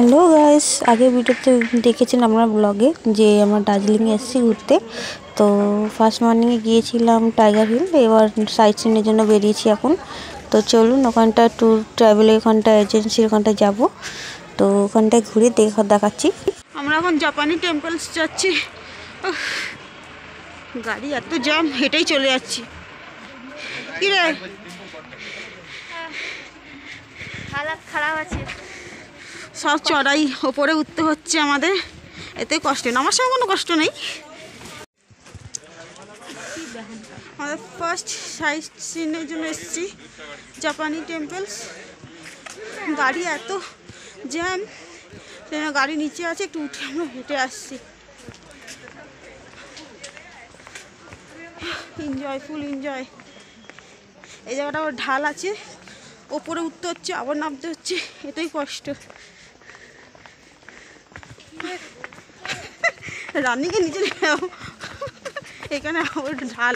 Hello guys, আগে ভিডিওতে দেখেছেন আমরা ব্লগে যে আমরা দার্জিলিংয়ে এসেছি ঘুরতে। তো ফার্স্ট মর্নিংয়ে গিয়েছিলাম টাইগার হিল, এবার সাইট সিনের জন্য বেরিয়েছি এখন। তো চলুন ওখানটা ট্যুর ট্রাভেলের ওখানটা এজেন্সির ওখানটায় যাব। তো ওখানটায় ঘুরে দেখাচ্ছি। আমরা এখন জাপানি টেম্পলস যাচ্ছি। গাড়ি এত জ্যাম, হেঁটেই চলে যাচ্ছি। কি রে, হালাত খারাপ আছে। সব চড়াই ওপরে উঠতে হচ্ছে আমাদের, এতে কষ্ট না, আমার সঙ্গে কোনো কষ্ট নেই। আমাদের ফার্স্ট সাইট সিনের জন্য এসেছি জাপানি টেম্পলস। গাড়ি এত জ্যাম, গাড়ি নিচে আছে, একটু উঠে আমরা হেঁটে আসছি। Enjoy, full enjoy. এই জায়গাটা আবার ঢাল আছে, ওপরে উঠতে হচ্ছে আবার নামতে হচ্ছে, এটাই কষ্ট। রানিকে নিচে নেও, এখানে আবার ঢাল।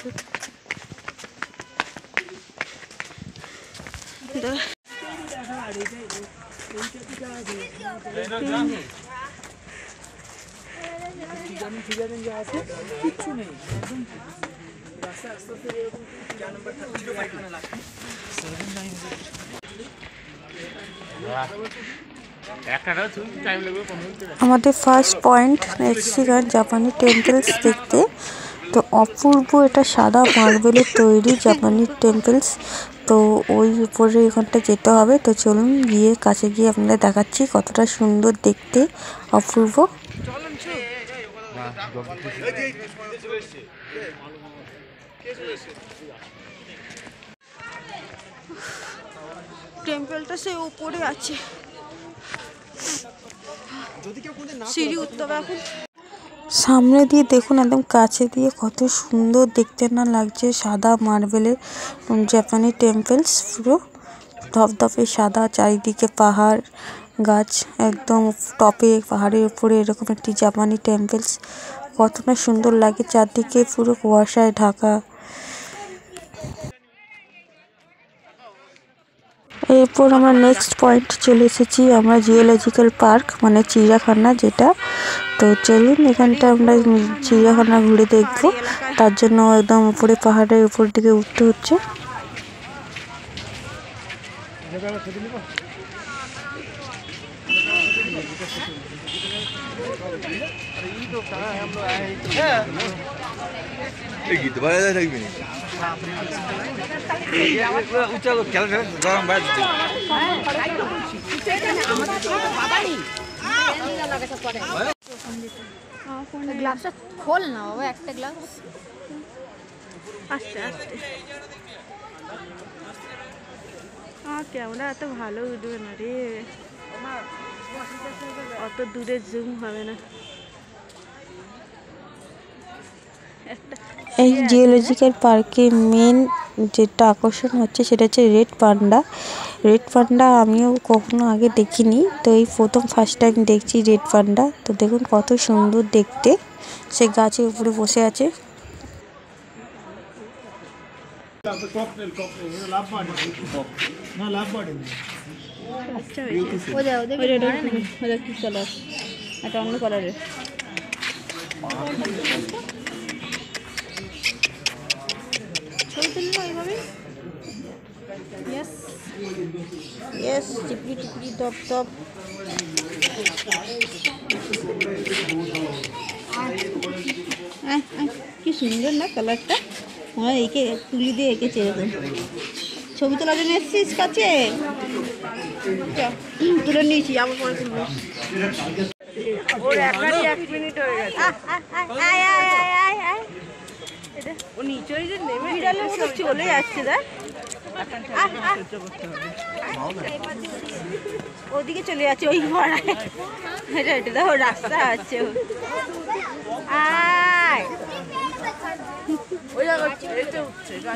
কিচ্ছু নেই, আমাদের ফার্স্ট পয়েন্ট মেক্সিকান জাপানি টেম্পলস দেখতে। তো অপূর্ব, এটা সাদা মার্বেলের তৈরি জাপানি টেম্পলস। তো ওই উপরে এখানটা যেতে হবে। তো চলুন গিয়ে কাছে গিয়ে আপনাদের দেখাচ্ছি কতটা সুন্দর দেখতে, অপূর্ব। টেম্পলটা সে উপরে আছে, সিঁড়ি উঠতে হবে এখন। সামনে দিয়ে দেখুন, একদম কাছে দিয়ে কত সুন্দর দেখতে না লাগছে। সাদা মার্বেলের জাপানি টেম্পলস, পুরো ধপধপে সাদা, চারিদিকে পাহাড় গাছ, একদম টপে পাহাড়ের উপরে এরকম একটি জাপানি টেম্পলস। কতটা সুন্দর লাগে, চারদিকে পুরো কুয়াশায় ঢাকা। এরপর আমরা নেক্সট পয়েন্ট চলে এসেছি, আমরা জিওলজিক্যাল পার্ক মানে চিড়িয়াখানা যেটা। তো চলুন এখানটা আমরা চিড়িয়াখানা ঘুরে দেখবো, তার জন্য একদম উপরে পাহাড়ের উপর দিকে উঠতে হচ্ছে। গ্লাভসটা খোল না বাবা, একটা গ্লাভস। আস্তে আস্তে, আমার ক্যামেরা এত ভালো উঠবে না রে, অত দূরে জুম হবে না। এই জিওলজিক্যাল পার্কের মেন যেটা আকর্ষণ হচ্ছে সেটা হচ্ছে রেড পান্ডা। রেড পান্ডা আমিও কখনো আগে দেখিনি, তো এই প্রথম ফার্স্ট টাইম দেখছি রেড পান্ডা। তো দেখুন কত সুন্দর দেখতে, সে গাছের উপরে বসে আছে। একটা অন্য কালারের। ছবি তুললো এইভাবে, ইয়েস ইয়েস, টিপড়ি টিপড়ি টপ টপ। কি সুন্দর না কালারটা, হ্যাঁ একে তুলি দিয়ে এঁকেছে এরকম। ছবি তোলার জন্য এসেছিস কাছে, তুলে নিয়েছি, আবার পরে তুলবো। এক মিনিট হয়ে গেছে, ও নিচেই যে নেমে বিড়ালের মতো চলে যাচ্ছে। দেখ ওদিকে চলে যাচ্ছে, ওই পাড়ায়। এটা এটা দেখো রাস্তা আছে,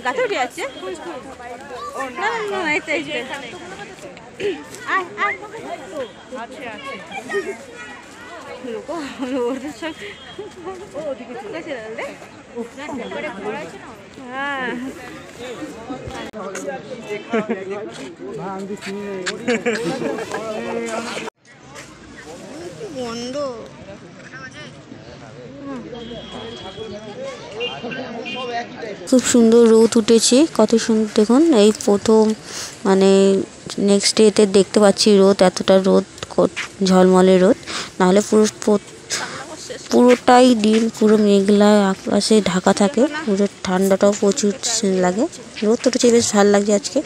গাছে উঠে যাচ্ছে। ওদের সব ওদিকে চলে গেছে। হ্যাঁ খুব সুন্দর রোদ উঠেছে, কত সুন্দর দেখুন। এই প্রথম মানে নেক্সট ডেতে দেখতে পাচ্ছি রোদ, এতটা রোদ, ঝলমলে রোদ। নাহলে পুরোটাই দিন পুরো মেঘলা আকাশে ঢাকা থাকে, পুরো ঠান্ডাটাও প্রচুর লাগে। রোদ উঠেছে, বেশ ভালো লাগছে আজকে।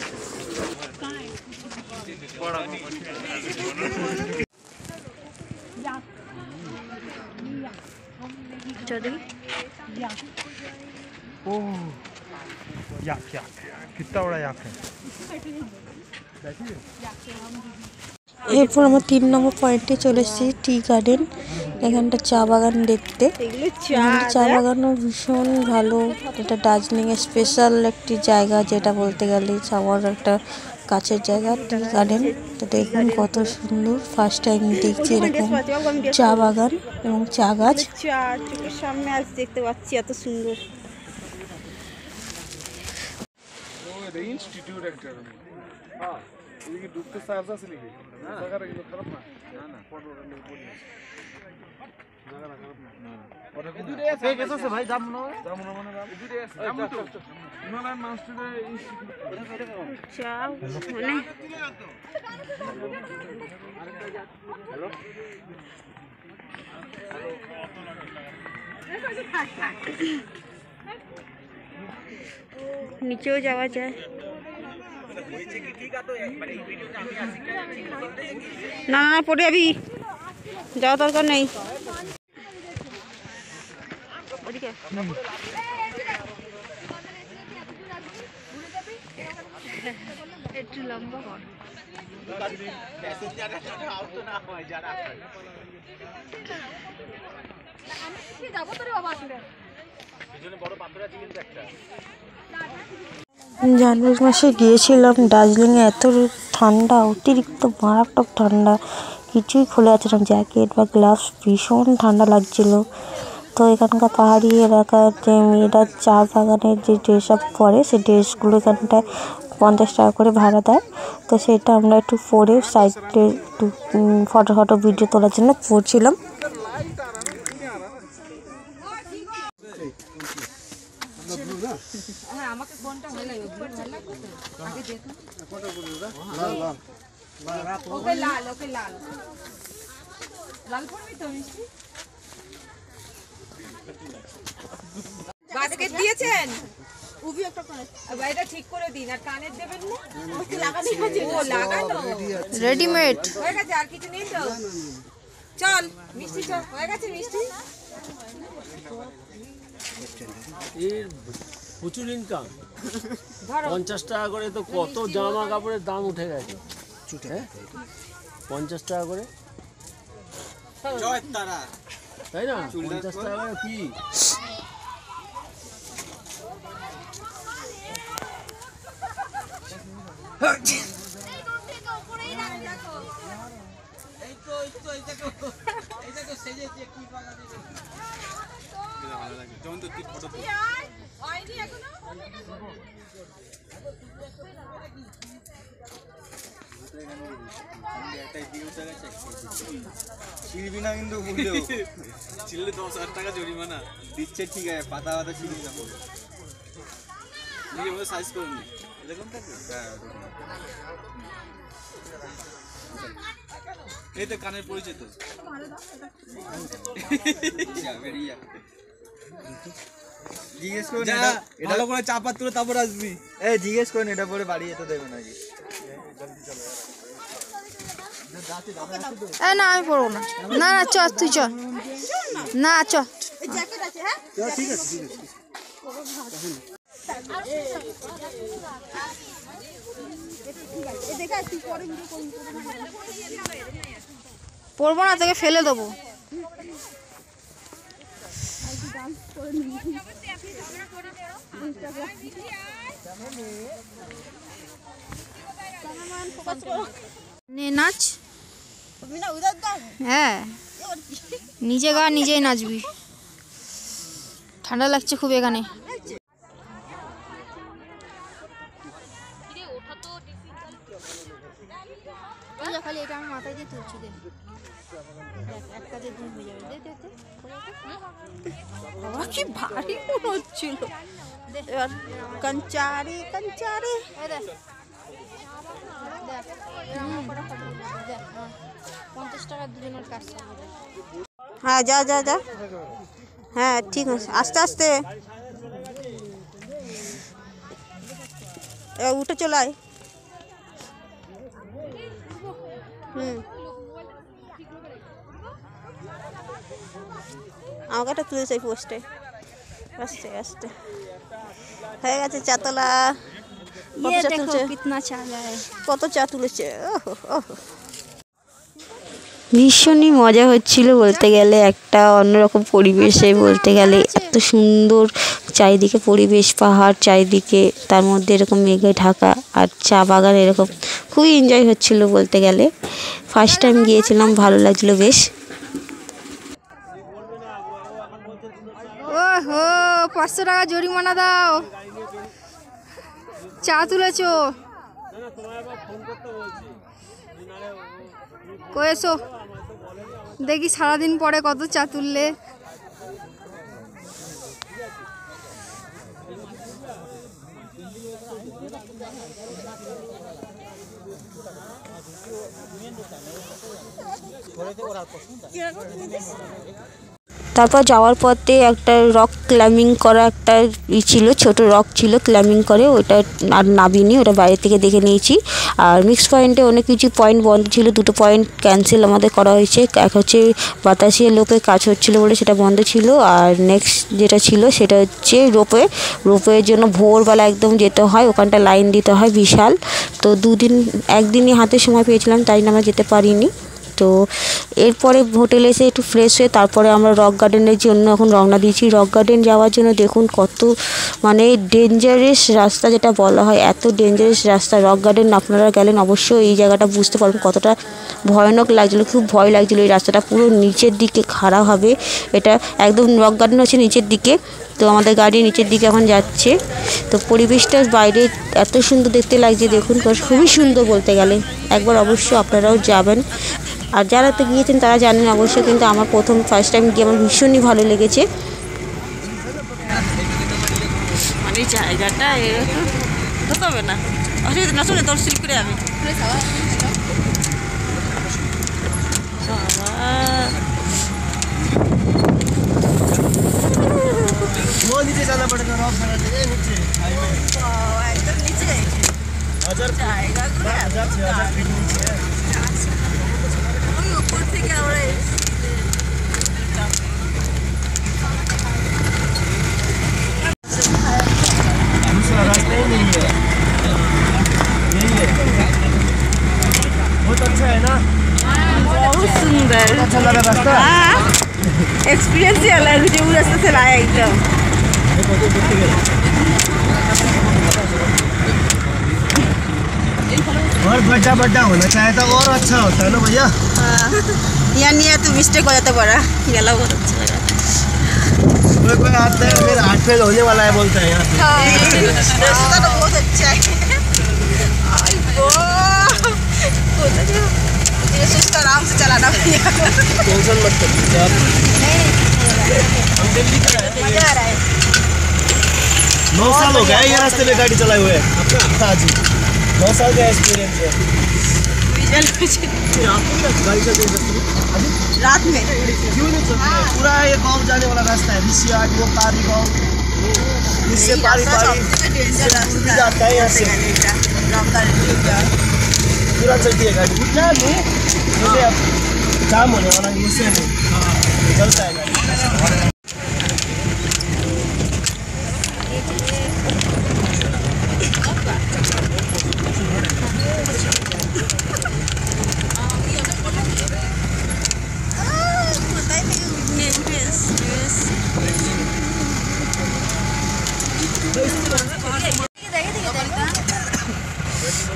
এরপর আমরা 3 নম্বর পয়েন্টে চলে এসেছি, টি গার্ডেন। এখানটা চা বাগান দেখতে, চা বাগানও ভীষণ ভালো। এটা দার্জিলিংয়ের স্পেশাল একটি জায়গা, যেটা বলতে গেলে আমার একটা কাছের জায়গা, টি গার্ডেন। তো দেখুন কত সুন্দর, ফার্স্ট টাইম দেখছি এরকম চা বাগান এবং চা গাছ। চোখের সামনে আজ দেখতে পাচ্ছি, এত সুন্দর। নিচেও যাওয়া যায়। না না পড়ে যাবি, যাওয়া দরকার নেই। একটু লম্বা কর। জানুয়ারি মাসে গিয়েছিলাম দার্জিলিংয়ে, এত ঠান্ডা, অতিরিক্ত মারাত্মক ঠান্ডা, কিছুই খুলে আছে না, জ্যাকেট বা গ্লাভস, ভীষণ ঠান্ডা লাগছিল। তো এখানকার পাহাড়ি এলাকার যে মেয়েরা চা বাগানের যে ড্রেস আপ পরে, সেই ড্রেসগুলো এখানটায় 50 টাকা করে ভাড়া দেয়। তো সেটা আমরা একটু পরে সাইডে একটু ফটো ভিডিও তোলার জন্য পরছিলাম। বাস্কেট দিয়েছেন, এটা ঠিক করে দিন। আর কানের দেবেন না, ও লাগানো রেডিমেড হয়ে গেছে, আর কিছু নেই তো। চল মিষ্টি, চল হয়ে গেছে মিষ্টি। এর প্রচুর ইনকাম, 50 টাকা করে। তো কত জামা কাপড়ের দাম উঠে গেছে, 50 টাকা করে, তাই না? 50 টাকা করে কি? ছিড়বি না কিন্তু, বুঝলেও ছিড়লে 10,000 টাকা জরিমানা দিচ্ছে। ঠিক আছে, পাতা পাতা ছিড়বি না, নিজের মধ্যে সাইজ করে নি, এরকম থাকবে। এই তো কানের পরিচিত, জিজ্ঞেস করুন ভালো করে চাপা তুলে তারপর আসবি। এই জিজ্ঞেস করুন এটা পরে বাড়ি যেতে দেবে নাকি। না আমি পড়বো না, না না চ তুই চ, না চ। ঠিক আছে, পড়বো না, তোকে ফেলে দেবো। নে নাচ। হ্যাঁ নিজে গা নিজেই নাচবি, ঠান্ডা লাগছে খুব এখানে। খালি এটা আমি মাথায় দিয়ে তুলছি দে এক কাজে দিন হয়ে যাবে দে দে বাবা কি ভারী মনে হচ্ছিল। এবার কাঞ্চারে কাঞ্চারে এই দেখ দেখ এরকম করে ফটো দেখ 50 টাকা দুজনের কাজ করবে। হ্যাঁ যা যা যা, হ্যাঁ ঠিক আছে, আস্তে আস্তে এবার উঠে চলে আয়। আমাকে একটা তুলেছে পোস্টে, আস্তে আস্তে হয়ে গেছে চাতলা। ये देखो कितना चाला है। কত চা তুলেছে, ভীষণই মজা হচ্ছিল বলতে গেলে। একটা অন্যরকম পরিবেশে বলতে গেলে, এত সুন্দর চারিদিকে পরিবেশ, পাহাড় চারিদিকে, তার মধ্যে এরকম মেঘে ঢাকা আর চা বাগান, এরকম খুবই এনজয় হচ্ছিল বলতে গেলে। ফার্স্ট টাইম গিয়েছিলাম, ভালো লাগছিলো বেশ। ওহো 500 টাকা জরিমানা দাও, চা তুলেছো কয়েছো দেখি সারাদিন পরে কত চা তুললে। তারপর যাওয়ার পথে একটা রক ক্লাইম্বিং করা একটা ছিল, ছোট রক ছিল, ক্লাইম্বিং করে ওটা আর নাবিনি, ওটা বাইরে থেকে দেখে নিয়েছি। আর মিক্স পয়েন্টে অনেক কিছু পয়েন্ট বন্ধ ছিল, 2টো পয়েন্ট ক্যান্সেল আমাদের করা হয়েছে। এক হচ্ছে বাতাসিয়া লোপে কাজ হচ্ছিলো বলে সেটা বন্ধ ছিল, আর নেক্সট যেটা ছিল সেটা হচ্ছে রোপওয়ের জন্য ভোরবেলা একদম যেতে হয়, ওখানটা লাইন দিতে হয় বিশাল। তো একদিনই হাতে সময় পেয়েছিলাম, তাই না আমরা যেতে পারিনি। তো এরপরে হোটেলে এসে একটু ফ্রেশ হয়ে তারপরে আমরা রক গার্ডেনের জন্য এখন রওনা দিয়েছি। রক গার্ডেন যাওয়ার জন্য দেখুন কত মানে ডেঞ্জারাস রাস্তা, যেটা বলা হয়, এত ডেঞ্জারাস রাস্তা। রক গার্ডেন আপনারা গেলেন অবশ্যই এই জায়গাটা বুঝতে পারবেন কতটা ভয়ানক লাগছিলো, খুব ভয় লাগছিলো। এই রাস্তাটা পুরো নিচের দিকে খাড়া হবে, এটা একদম রক গার্ডেন হচ্ছে নিচের দিকে। তো আমাদের গাড়ি নিচের দিকে এখন যাচ্ছে। তো পরিবেশটা বাইরে এত সুন্দর দেখতে লাগছে, দেখুন খুবই সুন্দর বলতে গেলে। একবার অবশ্যই আপনারাও যাবেন, আর যারা তো গিয়েছেন তারা জানেন অবশ্যই, কিন্তু আমার ফার্স্ট টাইম গিয়ে আমার ভীষণই ভালো লেগেছে। মানে জায়গাটা এরকম হতে হবে না, অসুবিধা না, শুনে তোর সিল করে আমি वो नीचे जाना पड़ेगा रॉक बनाने के नीचे একদম নিচে জায়গাগুলো ওই উপর থেকে আমরা दूसरा रास्ता ही नहीं है, यही है। बहुत अच्छा है ना, बहुत सुंदर, अच्छा लगा रास्ता। एक्सपीरियंस ही अलग है, जो रास्ते से लाया एकदम। और बड़ा होना चाहिए था, और अच्छा होता है ना भैया। यहाँ नहीं है तो मिस्टेक हो जाता बड़ा, ये अलग बहुत अच्छा लगा। कोई आता है मेरा हाथ फेल होने वाला है बोलता है यहाँ पे। रास्ता तो बहुत अच्छा है। ये सुस्त आराम से चलाना भैया, टेंशन मत करिए आप। हम दिल्ली के हैं, मजा आ रहा है। 9 साल हो गए ये रास्ते में गाड़ी चलाए हुए। हाँ जी, 9 साल का एक्सपीरियंस है। गाड़ी चलती है रात में क्यों नहीं चलती है? पूरा ये गाँव जाने वाला रास्ता है, ऋषियाट वो पारी गाँव, इससे पारी जाता है यहाँ से, पूरा चलती है गाड़ी। क्या नहीं जैसे अब जाम होने वाला है, इससे नहीं चलता है गाड़ी।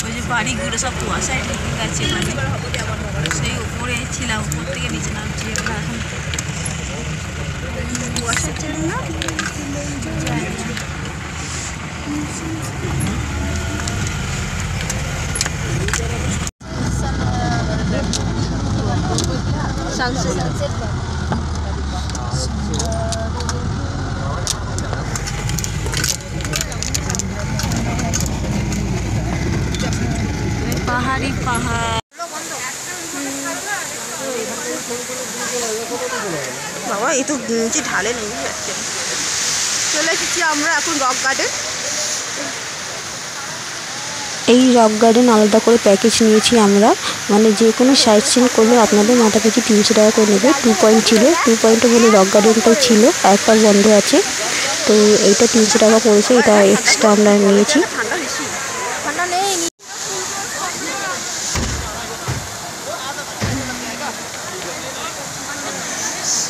ওই যে বাড়িগুলো সব কুয়াশায় ঢেকে গেছে, মানে সেই উপরে ছিলাম, উপর থেকে নিচে নামছি। এখন কুয়াশার জন্য না সানসেট পাহাড়ি পাহাড়। বাবা এই তো নিচে ঢালে নেই যাচ্ছে। চলে এসেছি আমরা এখন রক গার্ডেন। এই রক গার্ডেন আলাদা করে প্যাকেজ নিয়েছি আমরা, মানে যে কোনো সাইট সিন করলে আপনাদের মাথা পিছু 300 টাকা করে নেবে। 2 পয়েন্ট ছিল, 2 পয়েন্টে বলে রক গার্ডেনটাই ছিল, একটা বন্ধ আছে, তো এইটা 300 টাকা পড়েছে, এটা এক্সট্রা আমরা নিয়েছি। ঠান্ডা বেশি, ঠান্ডা নেই।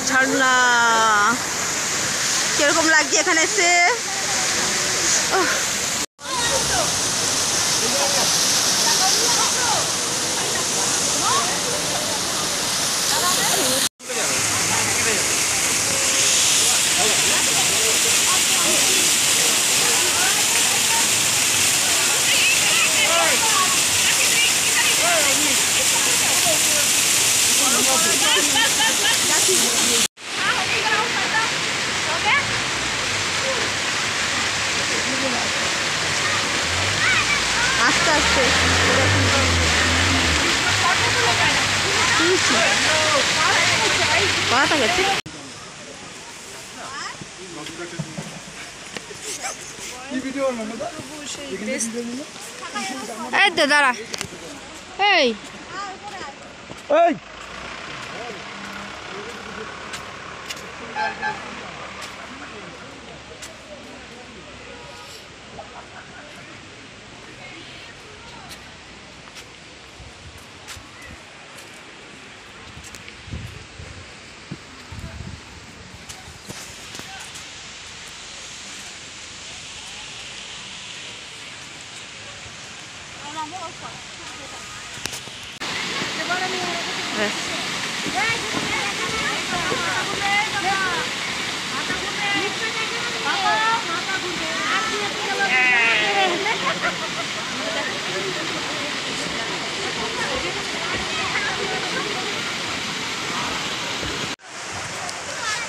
ঝর্ণা কিরকম লাগছে এখানে এসে? আস্তে আস্তে পাতা গেছে। এই তো দাঁড়া, এই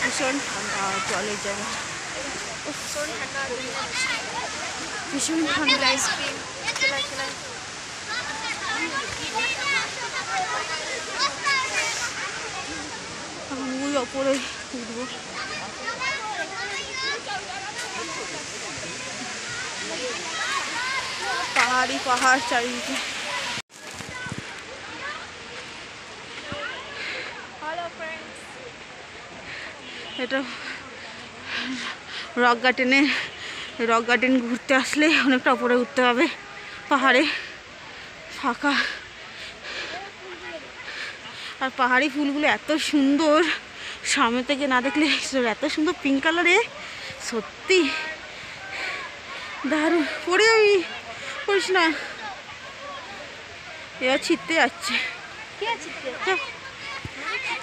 ভীষণ ঠান্ডা জলের জায়গা, ভীষণ ঠান্ডা। আইসক্রিম ওই ওপরে উঠবো। পাহাড়ি পাহাড় চারিদিকে। এটা রক গার্ডেনে, রক গার্ডেন ঘুরতে আসলে অনেকটা উপরে উঠতে হবে পাহাড়ে, ফাঁকা। আর পাহাড়ি ফুলগুলো এত সুন্দর, সামনে থেকে না দেখলে এত সুন্দর পিঙ্ক কালারে, সত্যি দারুণ। পড়ে যাবি, পড়িস না, এবার ছিটতে যাচ্ছে।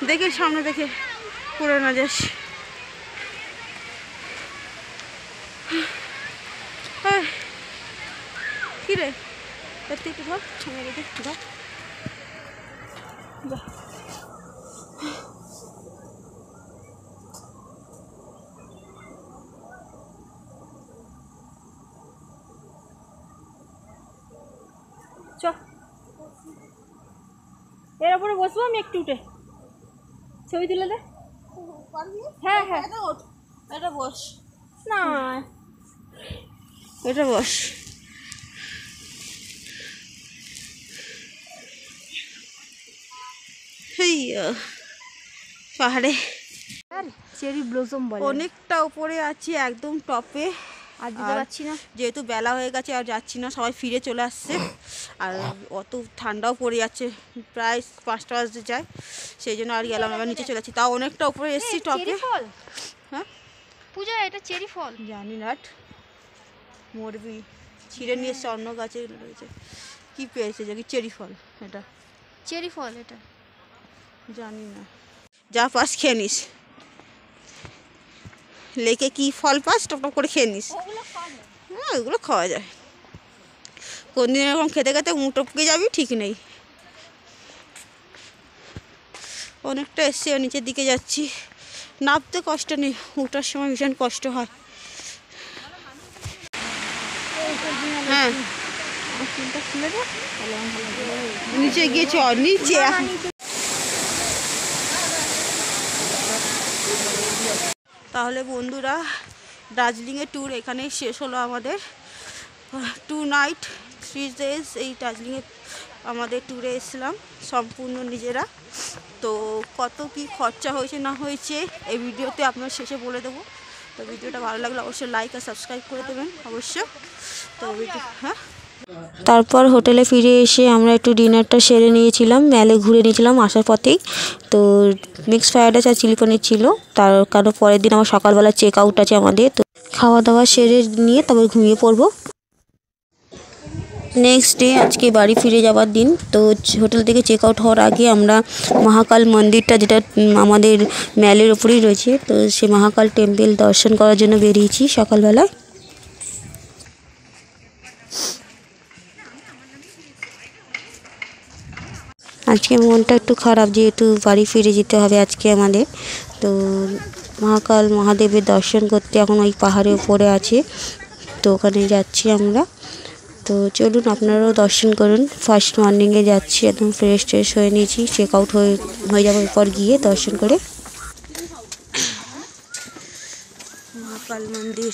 দেখে সামনে দেখে পড়ে না যাস। কি রে, একটু একটু ধর, আমি রেখে ধর। চ, এর উপরে বসবো আমি, একটু উঠে ছবি তুলে দে। হ্যাঁ হ্যাঁ, এটা বস না, এটা বস। পাহাড়ে চেরি ব্লসম বলে, অনেকটা উপরে আছি, একদম টপে। আর যেতে পারছি না, যেহেতু বেলা হয়ে গেছে আর যাচ্ছি না, সবাই ফিরে চলে আসছে। আর অত ঠান্ডাও পড়ে যাচ্ছে, প্রায় 5টা বাজতে যায়, সেই জন্য আর গেলাম, আবার নিচে চলে যাচ্ছি। তাও অনেকটা উপরে এসেছি টপে। হ্যাঁ পূজা এটা চেরি ফল, জানি না, মরবি ছিঁড়ে নিয়ে এসছে, অন্য গাছে রয়েছে। কি পেয়েছে যে চেরি ফল? এটা চেরি ফল, এটা জানি না। যা পাস খেয়ে নিস, লেকে কি ফল পাস টপ টপ করে খেয়ে নিস। হ্যাঁ ওইগুলো খাওয়া যায়, কোন দিন এরকম খেতে খেতে মুখ টপকে যাবি ঠিক নেই। অনেকটা এসে নিচের দিকে যাচ্ছি। নামতে কষ্ট নেই, ওঠার সময় ভীষণ কষ্ট হয়। হ্যাঁ নিচে গিয়ে চ নিচে। তাহলে বন্ধুরা দার্জিলিংয়ের ট্যুর এখানেই শেষ হলো আমাদের। 2 নাইট 3 ডেজ এই দার্জিলিংয়ে আমাদের ট্যুরে এসেছিলাম সম্পূর্ণ নিজেরা। তো কত কি খরচা হয়েছে না হয়েছে এই ভিডিওতে আপনার শেষে বলে দেবো। তো ভিডিওটা ভালো লাগলে অবশ্যই লাইক আর সাবস্ক্রাইব করে দেবেন অবশ্যই। তো হ্যাঁ তারপর হোটেলে ফিরে এসে আমরা একটু ডিনারটা সেরে নিয়েছিলাম, মেলে ঘুরে নিয়েছিলাম আসার পথেই। তো মিক্সড ফ্রাইড রাইস আর চিলি পনির ছিল, তার কারণ পরের দিন আমার সকালবেলা চেক আউট আছে আমাদের। তো খাওয়া দাওয়া সেরে নিয়ে তারপর ঘুমিয়ে পড়বো। নেক্সট ডে আজকে বাড়ি ফিরে যাওয়ার দিন। তো হোটেল থেকে চেক আউট হওয়ার আগে আমরা মহাকাল মন্দিরটা, যেটা আমাদের ম্যালের ওপরেই রয়েছে, তো সেই মহাকাল টেম্পল দর্শন করার জন্য বেরিয়েছি সকালবেলায়। আজকে মনটা একটু খারাপ, যেহেতু বাড়ি ফিরে যেতে হবে আজকে আমাদের। তো মহাকাল মহাদেবের দর্শন করতে এখন ওই পাহাড়ের উপরে আছে, তো ওখানে যাচ্ছি আমরা। তো চলুন আপনারাও দর্শন করুন। ফার্স্ট মর্নিংয়ে যাচ্ছি, একদম ফ্রেশ ট্রেশ হয়ে নিয়েছি, চেক আউট হয়ে যাওয়ার পর গিয়ে দর্শন করে। মহাকাল মন্দির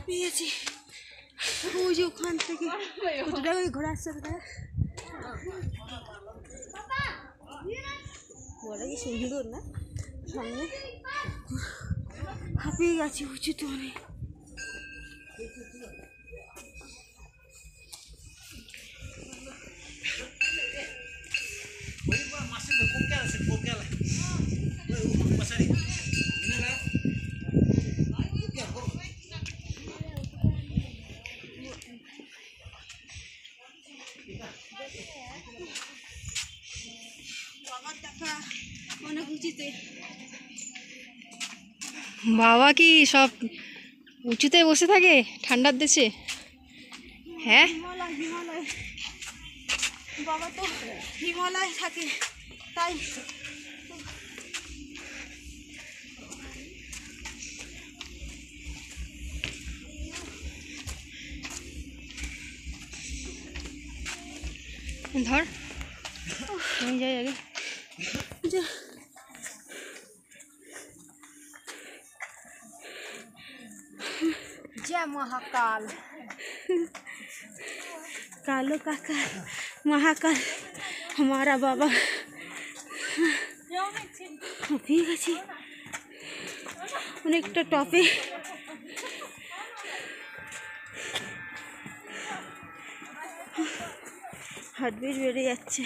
পেয়েছি। ওই যে ওখান থেকে ঘোরা আসছে, বড় কি সুন্দর না, সামনে হাঁপিয়ে গেছি, উঁচুতে অনেক। বাবা কি সব উঁচুতে বসে থাকে ঠান্ডার দেশে? হ্যাঁ হিমালয় বাবা তো হিমালয় থাকে, তাই ধর আমি যাই আগে। जय महाकाल, कालो काका महाकाल हमारा बाबा। ঠিক আছে অনেকটা টপে হার্টবিট বেড়ে যাচ্ছে।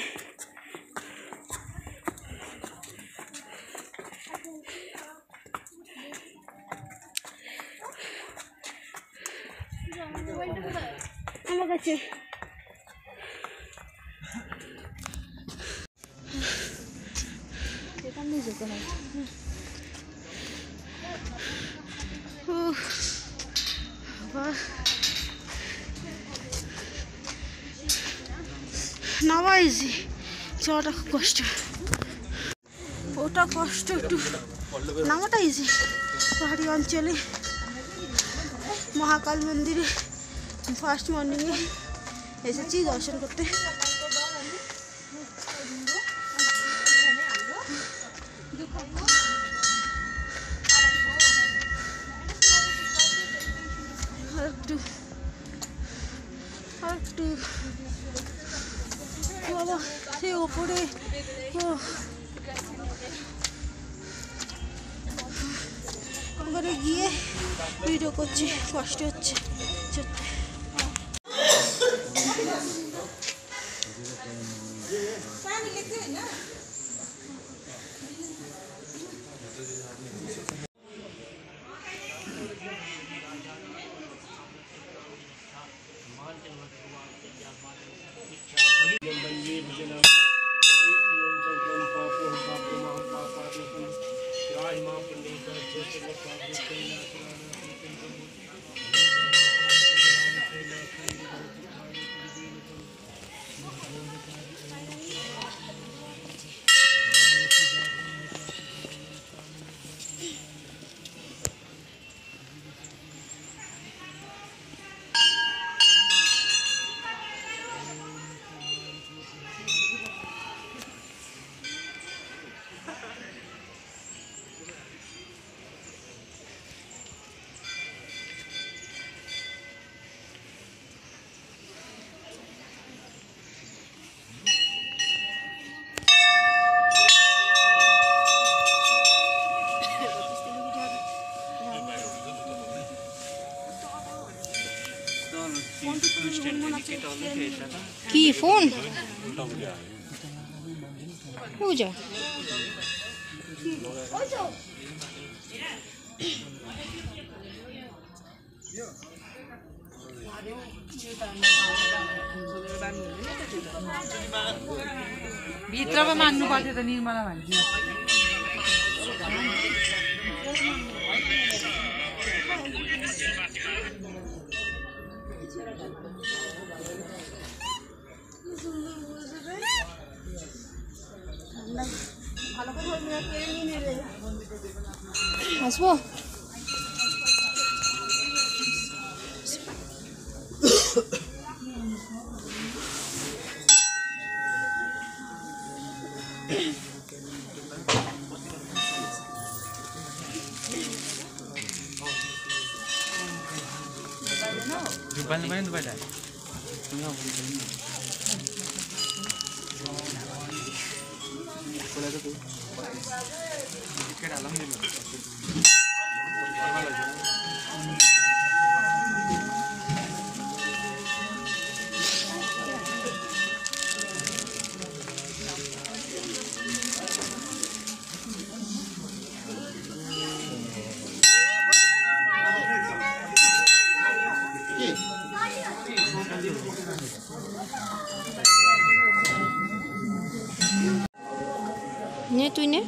আমার কাছে এখানে যেতে হয়। নামা ইজি, চলাটা খুব কষ্ট, ওটা কষ্ট একটু, নামাটা ইজি। পাহাড়ি অঞ্চলে মহাকাল মন্দিরে ফার্স্ট মর্নিংয়ে এসেছি দর্শন করতে। একটু বাবা সে ওপরে ওপরে গিয়ে ভিডিও করছি, কষ্ট হচ্ছে সত্যি। কি ফোন পূজা ভিতরে মানুষ পাচ্ছে তো নির্মলা ভাজি আসবো। নে তুই নে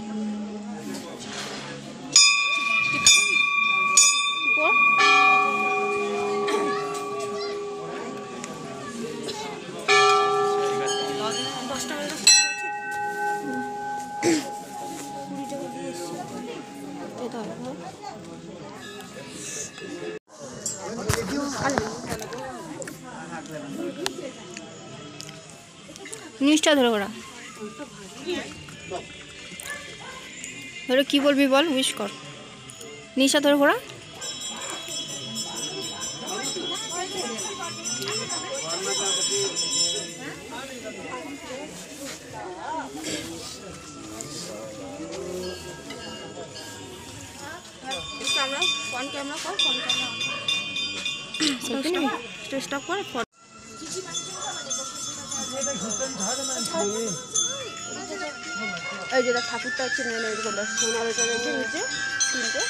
জিনিসটা ধরে ওরা ধরে কি বলবি বল, উইশ কর। নিশা ধরে ঘোরা স্টপ করে এই যেটা ঠাকুরটা হচ্ছে মেন এরকম সোনার এটা রয়েছে নিচে তিনটে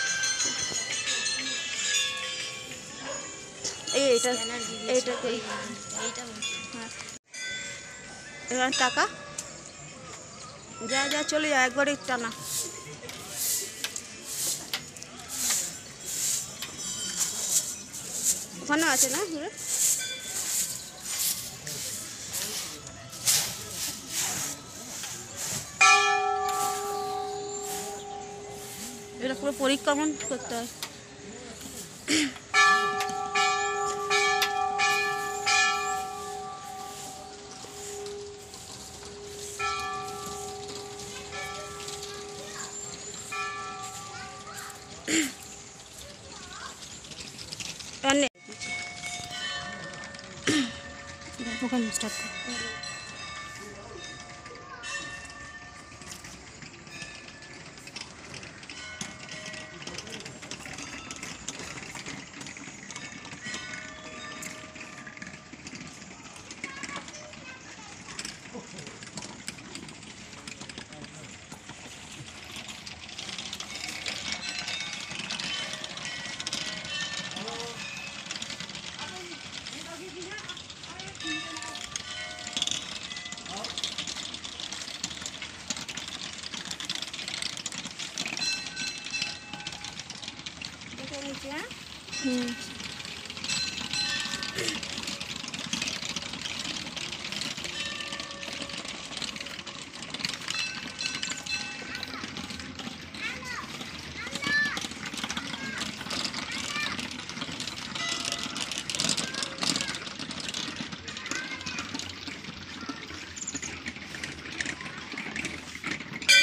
এইটা এইটাতে এবার টাকা যা যা চলে যায় একবারে টানা ওখানে আছে না এটা পুরো পরিক্রমণ করতে হয় ওখানে স্টার্ট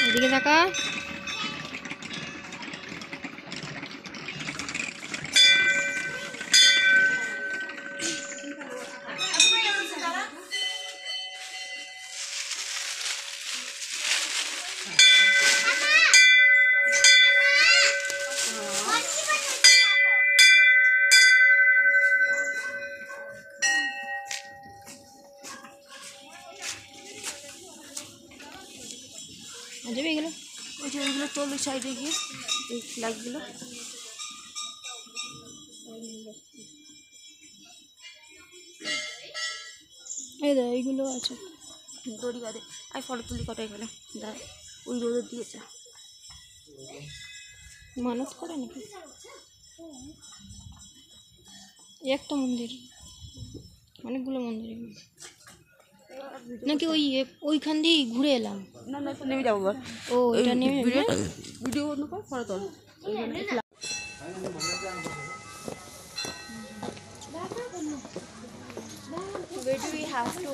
এদিকে দেখা যাবে এগুলো ওই যে ওইগুলো তোল সাইডে গিয়ে এই ফ্ল্যাগগুলো এই দা এইগুলো আছে দড়ি বাঁধে আর ফটো তুলি কটা এখানে দা ওই রোদের দিয়েছে মানত করে নাকি একটা মন্দির অনেকগুলো মন্দির নাকি ওইখান দিয়ে ঘুরে এলাম না না নেমে যাবো ও এটা নেমে ভিডিও বন্ধ কর ফটো তোল Where do we have to?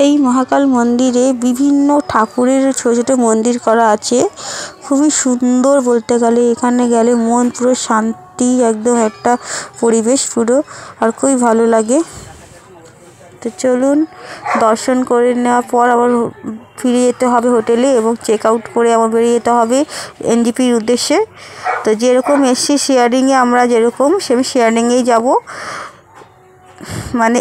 এই মহাকাল মন্দিরে বিভিন্ন ঠাকুরের ছোট ছোট মন্দির করা আছে খুবই সুন্দর বলতে গেলে এখানে গেলে মন পুরো শান্তি একদম একটা পরিবেশ পুরো আর খুবই ভালো লাগে তো চলুন দর্শন করে নেওয়ার পর আবার ফিরে যেতে হবে হোটেলে এবং চেক আউট করে আবার বেরিয়ে যেতে হবে এনজিপির উদ্দেশ্যে তো যেরকম এসছি শেয়ারিংয়ে আমরা যেরকম সেরকম শেয়ারিংয়েই যাব মানে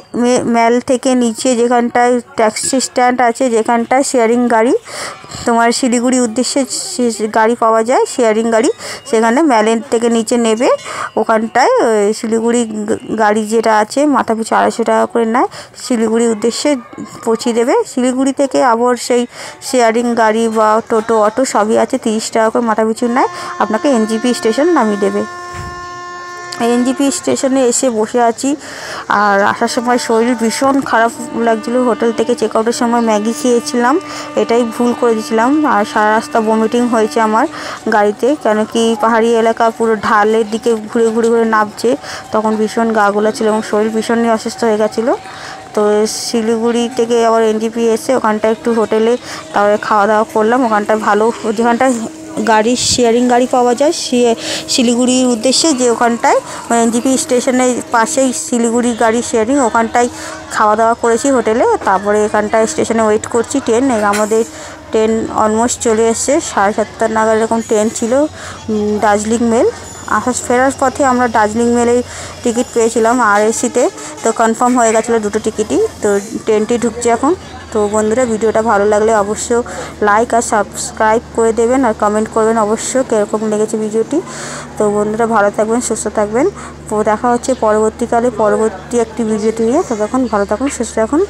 মেল থেকে নিচে যেখানটায় ট্যাক্সি স্ট্যান্ড আছে যেখানটায় শেয়ারিং গাড়ি তোমার শিলিগুড়ি উদ্দেশ্যে গাড়ি পাওয়া যায় শেয়ারিং গাড়ি সেখানে মেলের থেকে নিচে নেবে ওখানটায় শিলিগুড়ি গাড়ি যেটা আছে মাথা পিছু 250 টাকা করে নেয় শিলিগুড়ি উদ্দেশ্যে পৌঁছিয়ে দেবে শিলিগুড়ি থেকে আবার সেই শেয়ারিং গাড়ি বা টোটো অটো সবই আছে 30 টাকা করে মাথা পিছু নেয় আপনাকে এনজিপি স্টেশন নামিয়ে দেবে এনজিপি স্টেশনে এসে বসে আছি। আর আসার সময় শরীর ভীষণ খারাপ লাগছিলো। হোটেল থেকে চেক আউটের সময় ম্যাগি খেয়েছিলাম, এটাই ভুল করে দিয়েছিলাম। আর সারা রাস্তা বমিটিং হয়েছে আমার গাড়িতে, কেন কি পাহাড়ি এলাকা পুরো ঢালের দিকে ঘুরে ঘুরে ঘুরে নামছে, তখন ভীষণ গা গোলা ছিল এবং শরীর ভীষণই অসুস্থ হয়ে গেছিলো। তো শিলিগুড়ি থেকে আবার এনজিপি এসে ওখানটায় একটু হোটেলে তারপরে খাওয়া দাওয়া করলাম। ওখানটায় ভালো, যেখানটায় গাড়ি শেয়ারিং গাড়ি পাওয়া যায় শিলিগুড়ির উদ্দেশ্যে, যে ওখানটায় এনজিপি স্টেশনের পাশেই শিলিগুড়ি গাড়ি শেয়ারিং, ওখানটায় খাওয়া দাওয়া করেছি হোটেলে। তারপরে এখানটায় স্টেশনে ওয়েট করছি ট্রেন। আমাদের ট্রেন অলমোস্ট চলে এসছে, 7:30 নাগাদ এরকম ট্রেন ছিল দার্জিলিং মেল। ফেরার পথে আমরা দার্জিলিং মেলের টিকিট পেয়েছিলাম আরএসিতে, তো কনফার্ম হয়ে গেছিলো দুটো টিকিটই। তো ট্রেনটি ঢুকছে এখন। তো বন্ধুরা, ভিডিওটা ভালো লাগলে অবশ্য লাইক আর সাবস্ক্রাইব করে দেবেন আর কমেন্ট করবেন অবশ্য কীরকম লেগেছে ভিডিওটি। তো বন্ধুরা, ভালো থাকবেন, সুস্থ থাকবেন। তো দেখা হচ্ছে পরবর্তীকালে পরবর্তী একটি ভিডিওটি নিয়ে। ততক্ষণ ভালো থাকুন, সুস্থ থাকুন।